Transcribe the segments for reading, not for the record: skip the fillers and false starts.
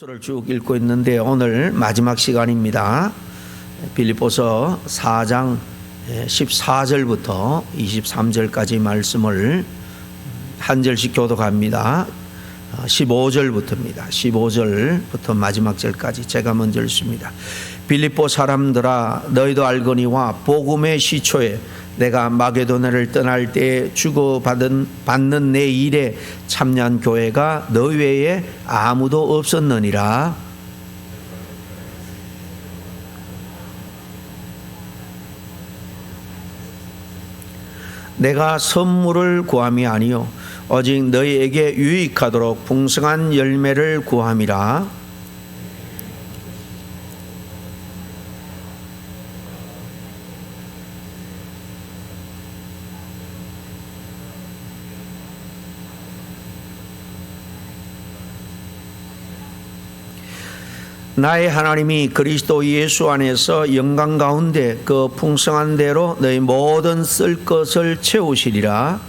를 쭉 읽고 있는데 오늘 마지막 시간입니다. 빌립보서 4장 14절부터 23절까지 말씀을 한 절씩 교독합니다. 15절부터입니다. 15절부터 마지막 절까지 제가 먼저 읽습니다. 빌립보 사람들아, 너희도 알거니와 복음의 시초에 내가 마게도냐를 떠날 때 주고받는 내 일에 참여한 교회가 너 외에 아무도 없었느니라. 내가 선물을 구함이 아니요 오직 너희에게 유익하도록 풍성한 열매를 구함이라. 나의 하나님이 그리스도 예수 안에서 영광 가운데 그 풍성한 대로 너희 모든 쓸 것을 채우시리라.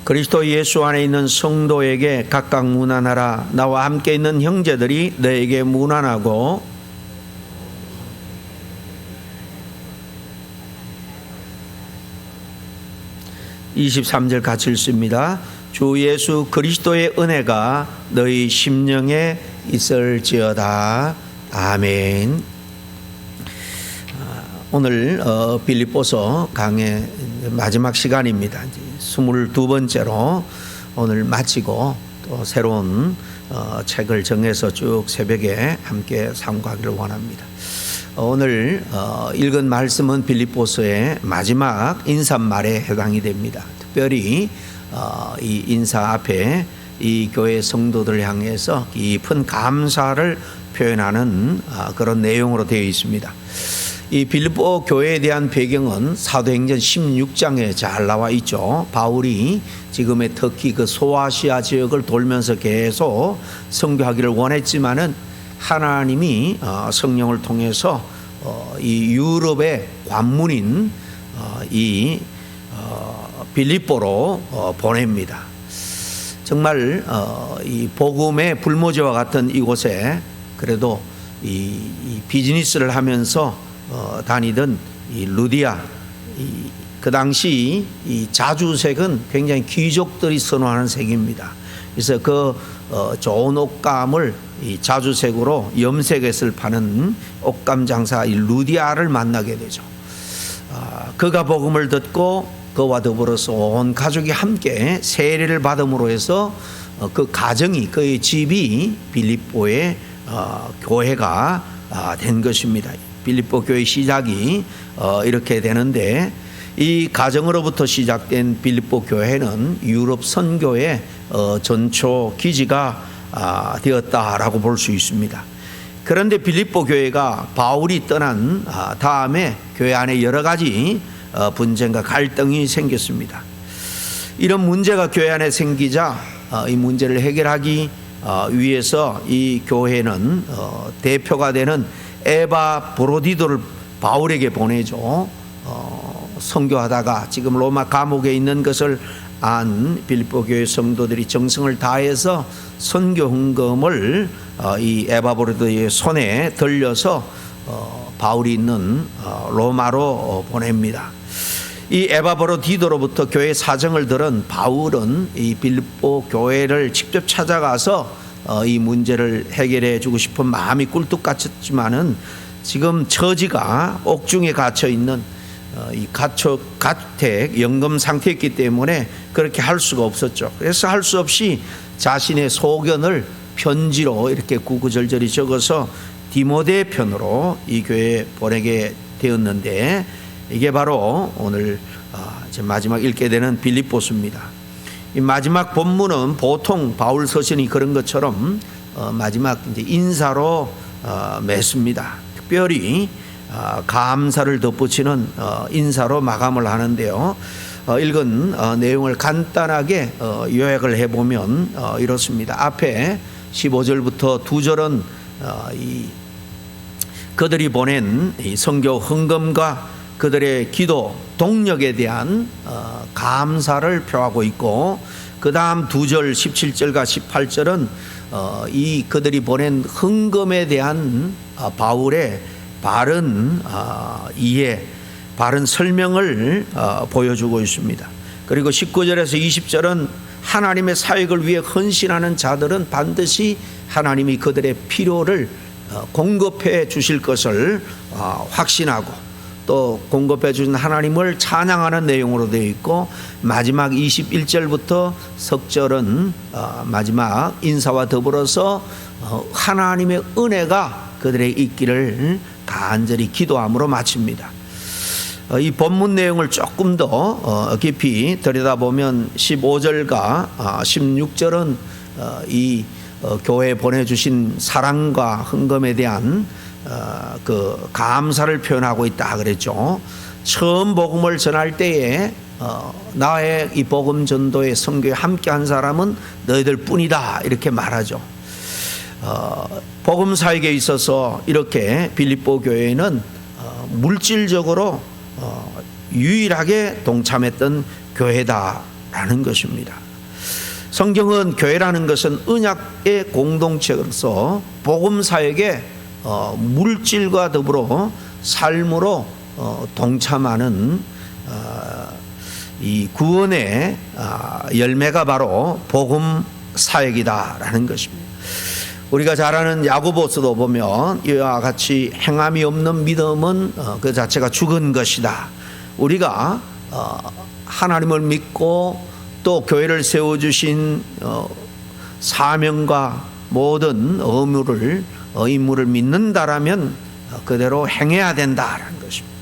그리스도 예수 안에 있는 성도에게 각각 문안하라. 나와 함께 있는 형제들이 너에게 문안하고 23절 같이 읽습니다. 주 예수 그리스도의 은혜가 너희 심령에 있을지어다. 아멘. 오늘 빌립보서 강의 마지막 시간입니다. 22번째로 오늘 마치고 또 새로운 책을 정해서 쭉 새벽에 함께 상고하기를 원합니다. 오늘 읽은 말씀은 빌립보서의 마지막 인사말에 해당이 됩니다. 특별히 이 인사 앞에 이 교회 성도들을 향해서 깊은 감사를 표현하는 그런 내용으로 되어 있습니다. 이 빌립보 교회에 대한 배경은 사도행전 16장에 잘 나와 있죠. 바울이 지금의 터키 그 소아시아 지역을 돌면서 계속 선교하기를 원했지만은 하나님이 성령을 통해서 이 유럽의 관문인 이 빌립보로 보냅니다. 정말 이 복음의 불모지와 같은 이곳에 그래도 이 비즈니스를 하면서 다니던 이 루디아, 그 당시 이 자주색은 굉장히 귀족들이 선호하는 색입니다. 그래서 그 좋은 옷감을 이 자주색으로 염색액을 파는 옷감 장사 이 루디아를 만나게 되죠. 그가 복음을 듣고 그와 더불어서 온 가족이 함께 세례를 받음으로 해서 그 가정이 그의 집이 빌립보의 교회가 된 것입니다. 빌립보 교회 시작이 이렇게 되는데 이 가정으로부터 시작된 빌립보 교회는 유럽 선교의 전초 기지가 되었다라고 볼 수 있습니다. 그런데 빌립보 교회가 바울이 떠난 다음에 교회 안에 여러 가지 분쟁과 갈등이 생겼습니다. 이런 문제가 교회 안에 생기자 이 문제를 해결하기 위해서 이 교회는 대표가 되는 에바브로디도를 바울에게 보내죠. 선교하다가 지금 로마 감옥에 있는 것을 안 빌립보 교회 성도들이 정성을 다해서 선교 헌금을 이 에바브로디도의 손에 들려서 바울이 있는 로마로 보냅니다. 이 에바브로디도로부터 교회 사정을 들은 바울은 이 빌립보 교회를 직접 찾아가서 이 문제를 해결해 주고 싶은 마음이 꿀뚝같았지만은 지금 처지가 옥중에 갇혀 있는 이 가택 연금 상태였기 때문에 그렇게 할 수가 없었죠. 그래서 할 수 없이 자신의 소견을 편지로 이렇게 구구절절히 적어서 디모데 편으로 이 교회에 보내게 되었는데 이게 바로 오늘 마지막 읽게 되는 빌립보서입니다. 이 마지막 본문은 보통 바울 서신이 그런 것처럼 마지막 이제 인사로 맺습니다. 특별히 감사를 덧붙이는 인사로 마감을 하는데요. 읽은 내용을 간단하게 요약을 해보면 이렇습니다. 앞에 15절부터 2절은 그들이 보낸 이 선교 헌금과 그들의 기도 동력에 대한 감사를 표하고 있고, 그 다음 2절 17절과 18절은 이 그들이 보낸 헌금에 대한 바울의 바른 이해, 바른 설명을 보여주고 있습니다. 그리고 19절에서 20절은 하나님의 사역을 위해 헌신하는 자들은 반드시 하나님이 그들의 필요를 공급해 주실 것을 확신하고, 또 공급해 주신 하나님을 찬양하는 내용으로 되어 있고, 마지막 21절부터 석절은 마지막 인사와 더불어서 하나님의 은혜가 그들의 있기를 간절히 기도함으로 마칩니다. 이 본문 내용을 조금 더 깊이 들여다보면 15절과 16절은 이 교회에 보내주신 사랑과 헌금에 대한 그 감사를 표현하고 있다 그랬죠. 처음 복음을 전할 때에 나의 이 복음 전도에 선교에 함께한 사람은 너희들 뿐이다 이렇게 말하죠. 복음 사역에 있어서 이렇게 빌립보 교회는 물질적으로 유일하게 동참했던 교회다라는 것입니다. 성경은 교회라는 것은 언약의 공동체로서 복음 사역에 물질과 더불어 삶으로 동참하는 이 구원의 열매가 바로 복음 사역이다라는 것입니다. 우리가 잘 아는 야고보서도 보면 이와 같이 행함이 없는 믿음은 그 자체가 죽은 것이다. 우리가 하나님을 믿고 또 교회를 세워주신 사명과 모든 의무를 믿는다라면 그대로 행해야 된다라는 것입니다.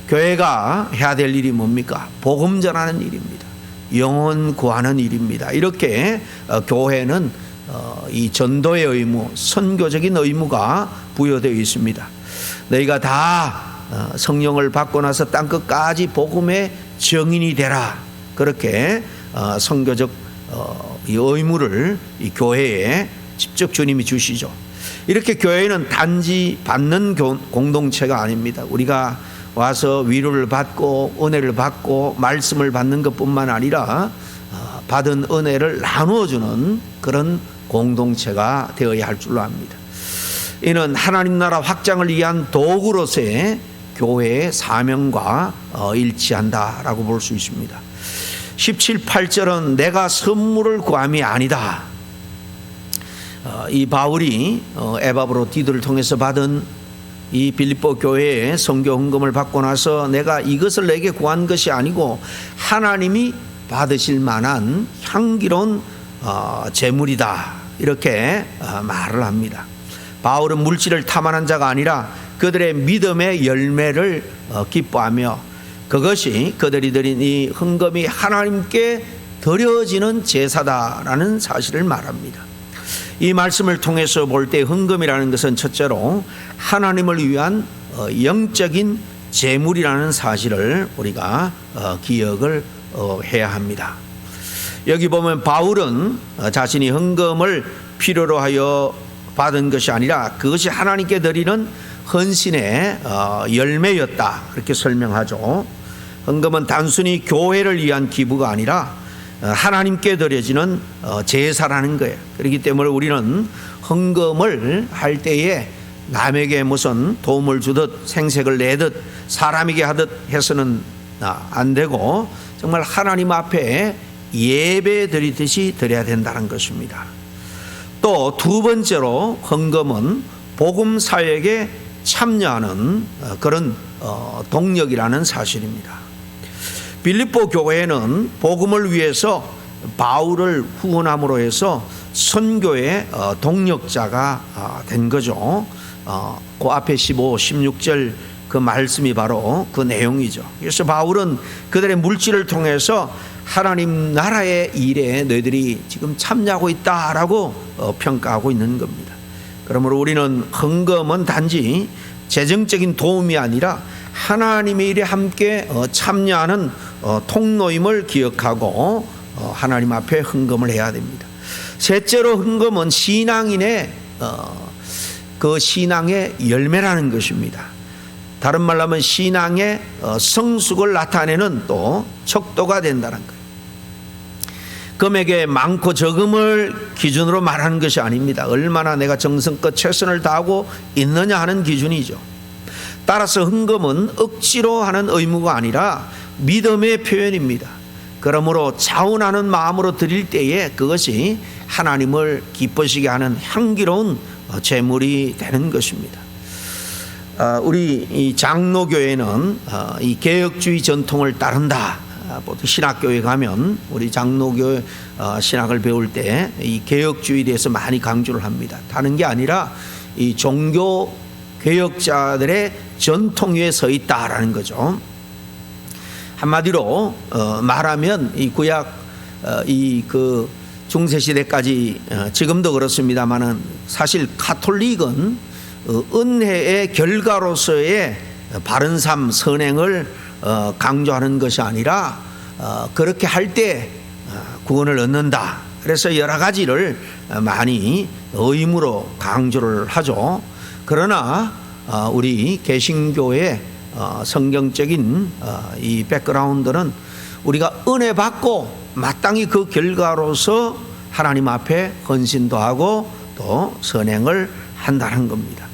교회가 해야 될 일이 뭡니까? 복음 전하는 일입니다. 영혼 구하는 일입니다. 이렇게 교회는 이 전도의 의무, 선교적인 의무가 부여되어 있습니다. 너희가 다 성령을 받고 나서 땅끝까지 복음의 증인이 되라. 그렇게 선교적 이 의무를 이 교회에 직접 주님이 주시죠. 이렇게 교회는 단지 받는 공동체가 아닙니다. 우리가 와서 위로를 받고 은혜를 받고 말씀을 받는 것뿐만 아니라 받은 은혜를 나누어주는 그런 공동체가 되어야 할 줄로 압니다. 이는 하나님 나라 확장을 위한 도구로서의 교회의 사명과 일치한다라고 볼 수 있습니다. 17, 18절은 내가 선물을 구함이 아니다. 이 바울이 에바브로디들을 통해서 받은 이 빌립보 교회의 선교 헌금을 받고 나서 내가 이것을 내게 구한 것이 아니고 하나님이 받으실 만한 향기로운 재물이다 이렇게 말을 합니다. 바울은 물질을 탐하는 자가 아니라 그들의 믿음의 열매를 기뻐하며 그것이 그들이 드린 이 헌금이 하나님께 드려지는 제사다라는 사실을 말합니다. 이 말씀을 통해서 볼 때 헌금이라는 것은 첫째로 하나님을 위한 영적인 제물이라는 사실을 우리가 기억을 해야 합니다. 여기 보면 바울은 자신이 헌금을 필요로 하여 받은 것이 아니라 그것이 하나님께 드리는 헌신의 열매였다 그렇게 설명하죠. 헌금은 단순히 교회를 위한 기부가 아니라 하나님께 드려지는 제사라는 거예요. 그렇기 때문에 우리는 헌금을 할 때에 남에게 무슨 도움을 주듯 생색을 내듯 사람에게 하듯 해서는 안 되고 정말 하나님 앞에 예배 드리듯이 드려야 된다는 것입니다. 또 두 번째로 헌금은 복음 사역에 참여하는 그런 동력이라는 사실입니다. 빌립보 교회는 복음을 위해서 바울을 후원함으로 해서 선교의 동력자가 된 거죠. 그 앞에 15, 16절 그 말씀이 바로 그 내용이죠. 그래서 바울은 그들의 물질을 통해서 하나님 나라의 일에 너희들이 지금 참여하고 있다라고 평가하고 있는 겁니다. 그러므로 우리는 헌금은 단지 재정적인 도움이 아니라 하나님의 일에 함께 참여하는 통로임을 기억하고 하나님 앞에 헌금을 해야 됩니다. 셋째로 헌금은 신앙인의 그 신앙의 열매라는 것입니다. 다른 말로 하면 신앙의 성숙을 나타내는 또 척도가 된다는 거예요. 금액의 많고 적음을 기준으로 말하는 것이 아닙니다. 얼마나 내가 정성껏 최선을 다하고 있느냐 하는 기준이죠. 따라서 헌금은 억지로 하는 의무가 아니라 믿음의 표현입니다. 그러므로 자원하는 마음으로 드릴 때에 그것이 하나님을 기쁘시게 하는 향기로운 제물이 되는 것입니다. 우리 이 장로교회는 이 개혁주의 전통을 따른다. 보통 신학교에 가면 우리 장로교 신학을 배울 때 이 개혁주의에 대해서 많이 강조를 합니다. 다른 게 아니라 이 종교 개혁자들의 전통 위에 서 있다라는 거죠. 한마디로 말하면 이 구약 그 중세 시대까지 지금도 그렇습니다만은 사실 가톨릭은 은혜의 결과로서의 바른 삶, 선행을 강조하는 것이 아니라 그렇게 할 때 구원을 얻는다. 그래서 여러 가지를 많이 의무로 강조를 하죠. 그러나 우리 개신교의 성경적인 이 백그라운드는 우리가 은혜 받고 마땅히 그 결과로서 하나님 앞에 헌신도 하고 또 선행을 한다는 겁니다.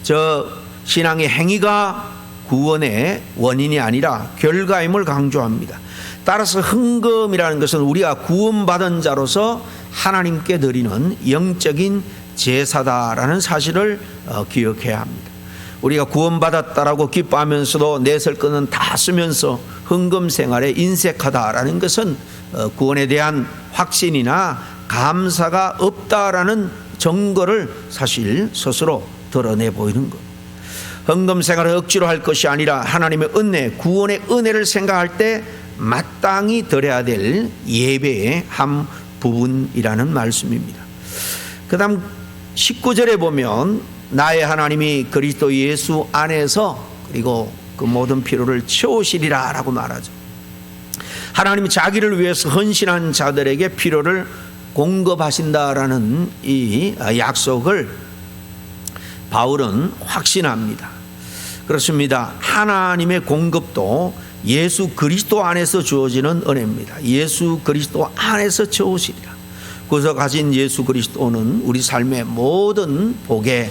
저 신앙의 행위가 구원의 원인이 아니라 결과임을 강조합니다. 따라서 헌금이라는 것은 우리가 구원받은 자로서 하나님께 드리는 영적인 제사다라는 사실을 기억해야 합니다. 우리가 구원받았다라고 기뻐하면서도 내 설거는 다 쓰면서 헌금 생활에 인색하다라는 것은 구원에 대한 확신이나 감사가 없다라는 증거를 사실 스스로 드러내 보이는 것. 헌금 생활을 억지로 할 것이 아니라 하나님의 은혜, 구원의 은혜를 생각할 때 마땅히 드려야 될 예배의 한 부분이라는 말씀입니다. 그 다음 19절에 보면 나의 하나님이 그리스도 예수 안에서 그리고 그 모든 필요를 채우시리라 라고 말하죠. 하나님이 자기를 위해서 헌신한 자들에게 필요를 공급하신다라는 이 약속을 바울은 확신합니다. 그렇습니다. 하나님의 공급도 예수 그리스도 안에서 주어지는 은혜입니다. 예수 그리스도 안에서 채우시리라. 그래서 가진 예수 그리스도는 우리 삶의 모든 복의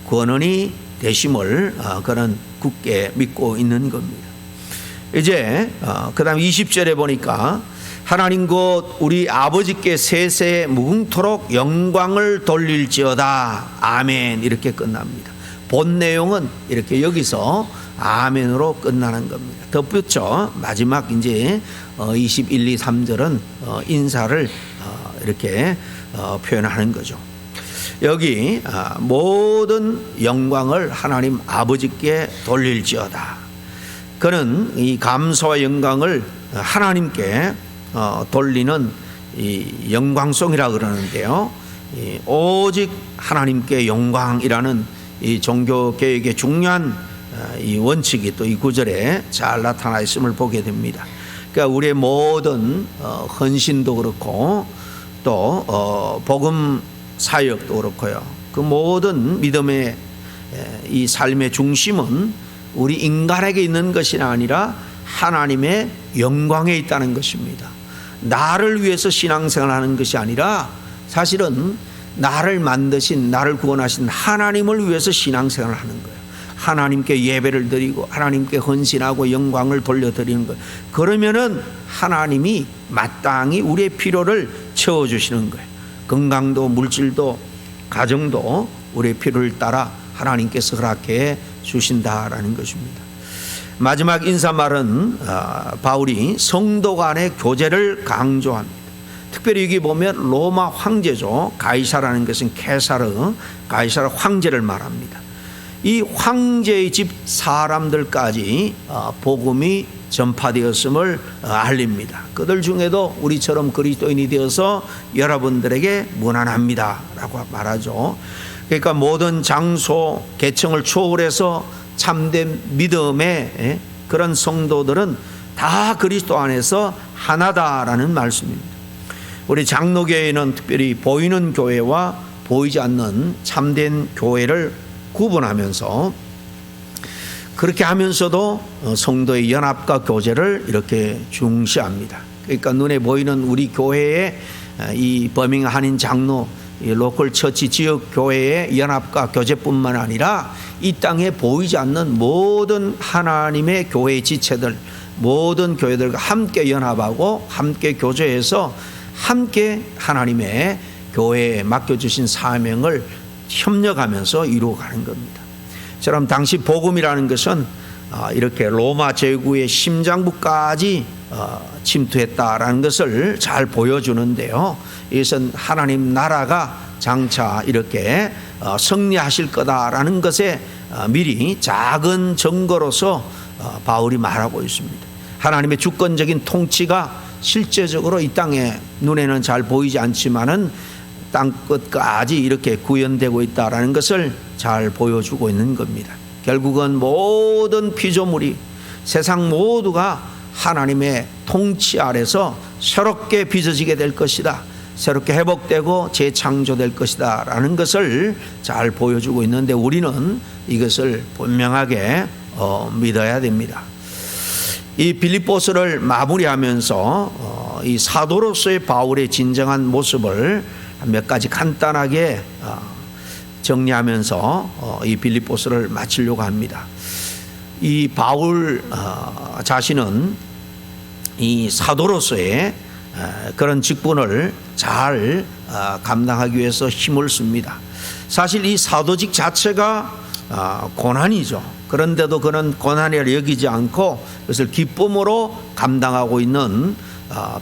권원이 되심을 그는 굳게 믿고 있는 겁니다. 이제 그 다음 20절에 보니까 하나님 곧 우리 아버지께 세세 무궁토록 영광을 돌릴지어다 아멘 이렇게 끝납니다. 본 내용은 이렇게 여기서 아멘으로 끝나는 겁니다. 덧붙여 마지막 이제 21, 2, 3절은 인사를 이렇게 표현하는 거죠. 여기 모든 영광을 하나님 아버지께 돌릴지어다. 그는 이 감사와 영광을 하나님께 돌리는 이 영광송이라 그러는데요. 오직 하나님께 영광이라는 이 종교 개혁의 중요한 이 원칙이 또 이 구절에 잘 나타나 있음을 보게 됩니다. 그러니까 우리의 모든 헌신도 그렇고 또 복음 사역도 그렇고요. 그 모든 믿음의 이 삶의 중심은 우리 인간에게 있는 것이 아니라 하나님의 영광에 있다는 것입니다. 나를 위해서 신앙생활하는 것이 아니라 사실은 나를 만드신 나를 구원하신 하나님을 위해서 신앙생활을 하는 거예요. 하나님께 예배를 드리고 하나님께 헌신하고 영광을 돌려드리는 거예요. 그러면은 하나님이 마땅히 우리의 필요를 채워주시는 거예요. 건강도 물질도 가정도 우리의 필요를 따라 하나님께서 허락해 주신다라는 것입니다. 마지막 인사말은 바울이 성도 간의 교제를 강조합니다. 특별히 여기 보면 로마 황제죠. 가이사라는 것은 케사르, 가이사르 황제를 말합니다. 이 황제의 집 사람들까지 복음이 전파되었음을 알립니다. 그들 중에도 우리처럼 그리스도인이 되어서 여러분들에게 문안합니다 라고 말하죠. 그러니까 모든 장소, 계층을 초월해서 참된 믿음의 그런 성도들은 다 그리스도 안에서 하나다라는 말씀입니다. 우리 장로교회는 특별히 보이는 교회와 보이지 않는 참된 교회를 구분하면서 그렇게 하면서도 성도의 연합과 교제를 이렇게 중시합니다. 그러니까 눈에 보이는 우리 교회의 이 버밍 한인 장로 이 로컬 처치 지역 교회의 연합과 교제뿐만 아니라 이 땅에 보이지 않는 모든 하나님의 교회 지체들, 모든 교회들과 함께 연합하고 함께 교제해서 함께 하나님의 교회에 맡겨주신 사명을 협력하면서 이루어가는 겁니다. 저럼 당시 복음이라는 것은 이렇게 로마 제국의 심장부까지 침투했다라는 것을 잘 보여주는데요. 이것은 하나님 나라가 장차 이렇게 승리하실 거다라는 것에 미리 작은 증거로서 바울이 말하고 있습니다. 하나님의 주권적인 통치가 실제적으로 이 땅에 눈에는 잘 보이지 않지만은 땅 끝까지 이렇게 구현되고 있다라는 것을 잘 보여주고 있는 겁니다. 결국은 모든 피조물이 세상 모두가 하나님의 통치 아래서 새롭게 빚어지게 될 것이다, 새롭게 회복되고 재창조될 것이다 라는 것을 잘 보여주고 있는데 우리는 이것을 분명하게 믿어야 됩니다. 이 빌립보서를 마무리하면서 이 사도로서의 바울의 진정한 모습을 몇 가지 간단하게 정리하면서 이 빌립보서를 마치려고 합니다. 이 바울 자신은 이 사도로서의 그런 직분을 잘 감당하기 위해서 힘을 씁니다. 사실 이 사도직 자체가 고난이죠. 그런데도 그런 고난이라 여기지 않고 그것을 기쁨으로 감당하고 있는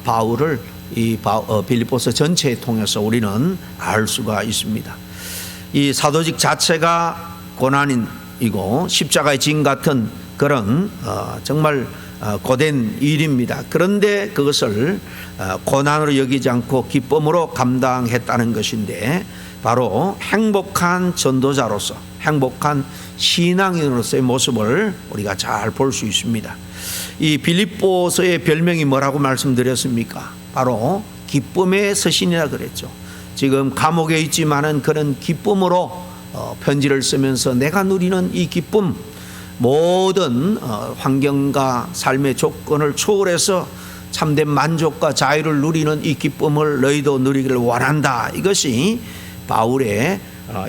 바울을 이 빌립보서 전체에 통해서 우리는 알 수가 있습니다. 이 사도직 자체가 고난이고 십자가의 진 같은 그런 정말 고된 일입니다. 그런데 그것을 고난으로 여기지 않고 기쁨으로 감당했다는 것인데 바로 행복한 전도자로서, 행복한 신앙인으로서의 모습을 우리가 잘 볼 수 있습니다. 이 빌립보서의 별명이 뭐라고 말씀드렸습니까? 바로 기쁨의 서신이라 그랬죠. 지금 감옥에 있지만은 그런 기쁨으로 편지를 쓰면서 내가 누리는 이 기쁨, 모든 환경과 삶의 조건을 초월해서 참된 만족과 자유를 누리는 이 기쁨을 너희도 누리기를 원한다. 이것이 바울의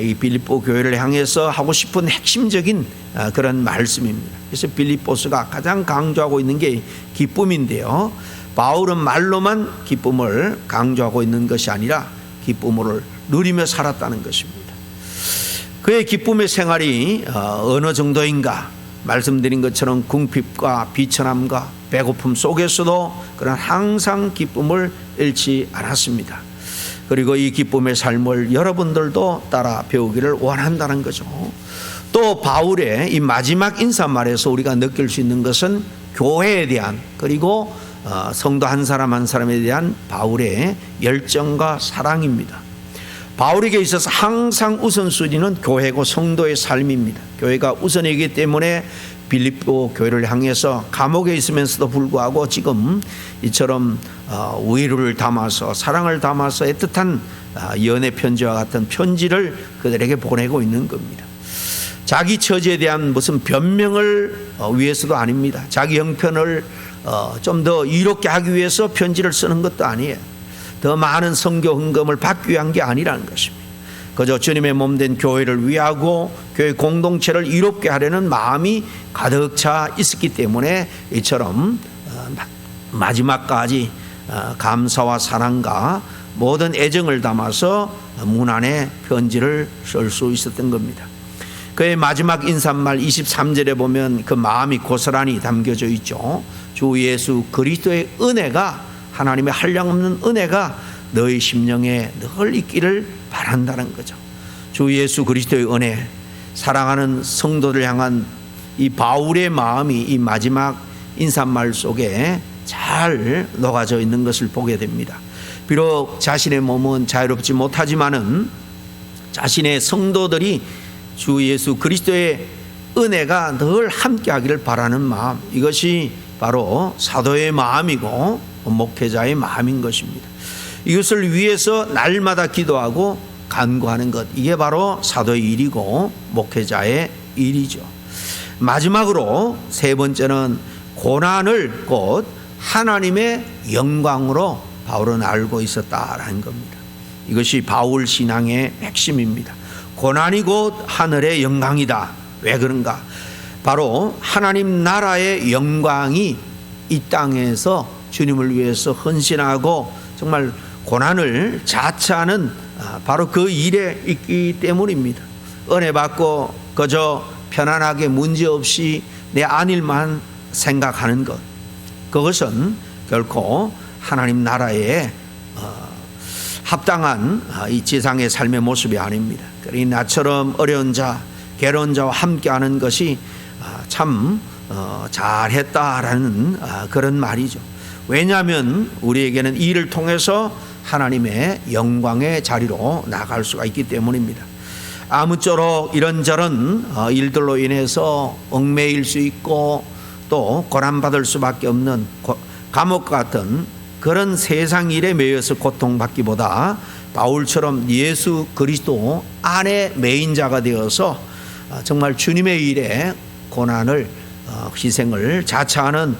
이 빌립보 교회를 향해서 하고 싶은 핵심적인 그런 말씀입니다. 그래서 빌립보서가 가장 강조하고 있는 게 기쁨인데요. 바울은 말로만 기쁨을 강조하고 있는 것이 아니라 기쁨을 누리며 살았다는 것입니다. 그의 기쁨의 생활이 어느 정도인가? 말씀드린 것처럼 궁핍과 비천함과 배고픔 속에서도 그런 항상 기쁨을 잃지 않았습니다. 그리고 이 기쁨의 삶을 여러분들도 따라 배우기를 원한다는 거죠. 또 바울의 이 마지막 인사말에서 우리가 느낄 수 있는 것은 교회에 대한, 그리고 성도 한 사람 한 사람에 대한 바울의 열정과 사랑입니다. 바울에게 있어서 항상 우선순위는 교회고 성도의 삶입니다. 교회가 우선이기 때문에 빌립보 교회를 향해서 감옥에 있으면서도 불구하고 지금 이처럼 위로를 담아서 사랑을 담아서 애틋한 연애 편지와 같은 편지를 그들에게 보내고 있는 겁니다. 자기 처지에 대한 무슨 변명을 위해서도 아닙니다. 자기 형편을 좀 더 이롭게 하기 위해서 편지를 쓰는 것도 아니에요. 더 많은 선교 헌금을 받기 위한 게 아니라는 것입니다. 그저 주님의 몸된 교회를 위하고 교회 공동체를 이롭게 하려는 마음이 가득 차 있었기 때문에 이처럼 마지막까지 감사와 사랑과 모든 애정을 담아서 문안에 편지를 쓸 수 있었던 겁니다. 그의 마지막 인사말 23절에 보면 그 마음이 고스란히 담겨져 있죠. 주 예수 그리스도의 은혜가, 하나님의 한량없는 은혜가 너희 심령에 늘 있기를 바란다는 거죠. 주 예수 그리스도의 은혜, 사랑하는 성도들 향한 이 바울의 마음이 이 마지막 인사말 속에 잘 녹아져 있는 것을 보게 됩니다. 비록 자신의 몸은 자유롭지 못하지만은 자신의 성도들이 주 예수 그리스도의 은혜가 늘 함께하기를 바라는 마음, 이것이 바로 사도의 마음이고 목회자의 마음인 것입니다. 이것을 위해서 날마다 기도하고 간구하는 것, 이게 바로 사도의 일이고 목회자의 일이죠. 마지막으로 세 번째는 고난을 곧 하나님의 영광으로 바울은 알고 있었다라는 겁니다. 이것이 바울 신앙의 핵심입니다. 고난이 곧 하늘의 영광이다. 왜 그런가? 바로 하나님 나라의 영광이 이 땅에서 주님을 위해서 헌신하고 정말 고난을 자처하는 바로 그 일에 있기 때문입니다. 은혜 받고 그저 편안하게 문제없이 내 안일만 생각하는 것, 그것은 결코 하나님 나라에 합당한 이 지상의 삶의 모습이 아닙니다. 그러니 나처럼 어려운 자, 괴로운 자와 함께하는 것이 참 잘했다라는 그런 말이죠. 왜냐하면 우리에게는 이 일을 통해서 하나님의 영광의 자리로 나갈 수가 있기 때문입니다. 아무쪼록 이런저런 일들로 인해서 얽매일 수 있고 또 고난받을 수밖에 없는 감옥 같은 그런 세상 일에 매여서 고통받기보다 바울처럼 예수 그리스도 안에 매인 자가 되어서 정말 주님의 일에 고난을 희생을 자처하는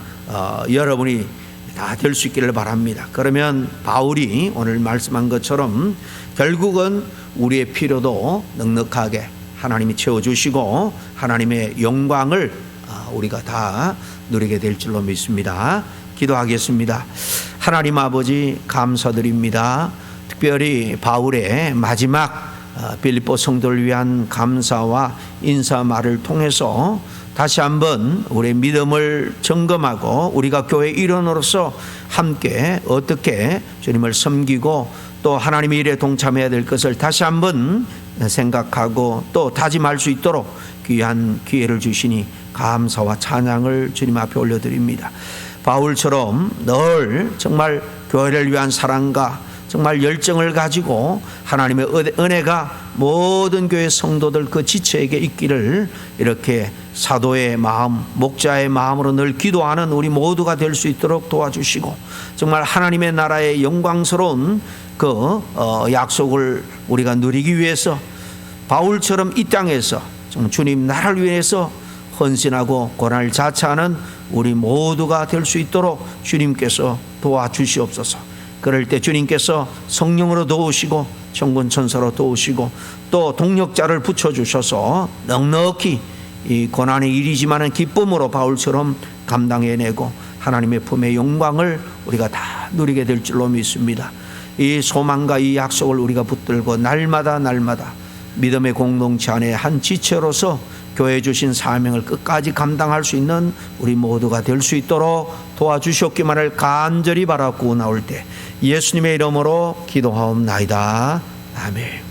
여러분이 다 될 수 있기를 바랍니다. 그러면 바울이 오늘 말씀한 것처럼 결국은 우리의 필요도 넉넉하게 하나님이 채워주시고 하나님의 영광을 우리가 다 누리게 될 줄로 믿습니다. 기도하겠습니다. 하나님 아버지 감사드립니다. 특별히 바울의 마지막 빌립보 성도를 위한 감사와 인사말을 통해서 다시 한번 우리의 믿음을 점검하고 우리가 교회 일원으로서 함께 어떻게 주님을 섬기고 또 하나님의 일에 동참해야 될 것을 다시 한번 생각하고 또 다짐할 수 있도록 귀한 기회를 주시니 감사와 찬양을 주님 앞에 올려드립니다. 바울처럼 늘 정말 교회를 위한 사랑과 정말 열정을 가지고 하나님의 은혜가 모든 교회 성도들 그 지체에게 있기를 이렇게 사도의 마음, 목자의 마음으로 늘 기도하는 우리 모두가 될 수 있도록 도와주시고 정말 하나님의 나라의 영광스러운 그 약속을 우리가 누리기 위해서 바울처럼 이 땅에서 정말 주님 나라를 위해서 헌신하고 고난을 자처하는 우리 모두가 될 수 있도록 주님께서 도와주시옵소서. 그럴 때 주님께서 성령으로 도우시고 천군 천사로 도우시고 또 동력자를 붙여주셔서 넉넉히 이 고난의 일이지만은 기쁨으로 바울처럼 감당해내고 하나님의 품의 영광을 우리가 다 누리게 될 줄로 믿습니다. 이 소망과 이 약속을 우리가 붙들고 날마다 믿음의 공동체 안에 한 지체로서 교회 주신 사명을 끝까지 감당할 수 있는 우리 모두가 될 수 있도록 도와주시옵기만을 간절히 바라고 나올 때 예수님의 이름으로 기도하옵나이다. 아멘.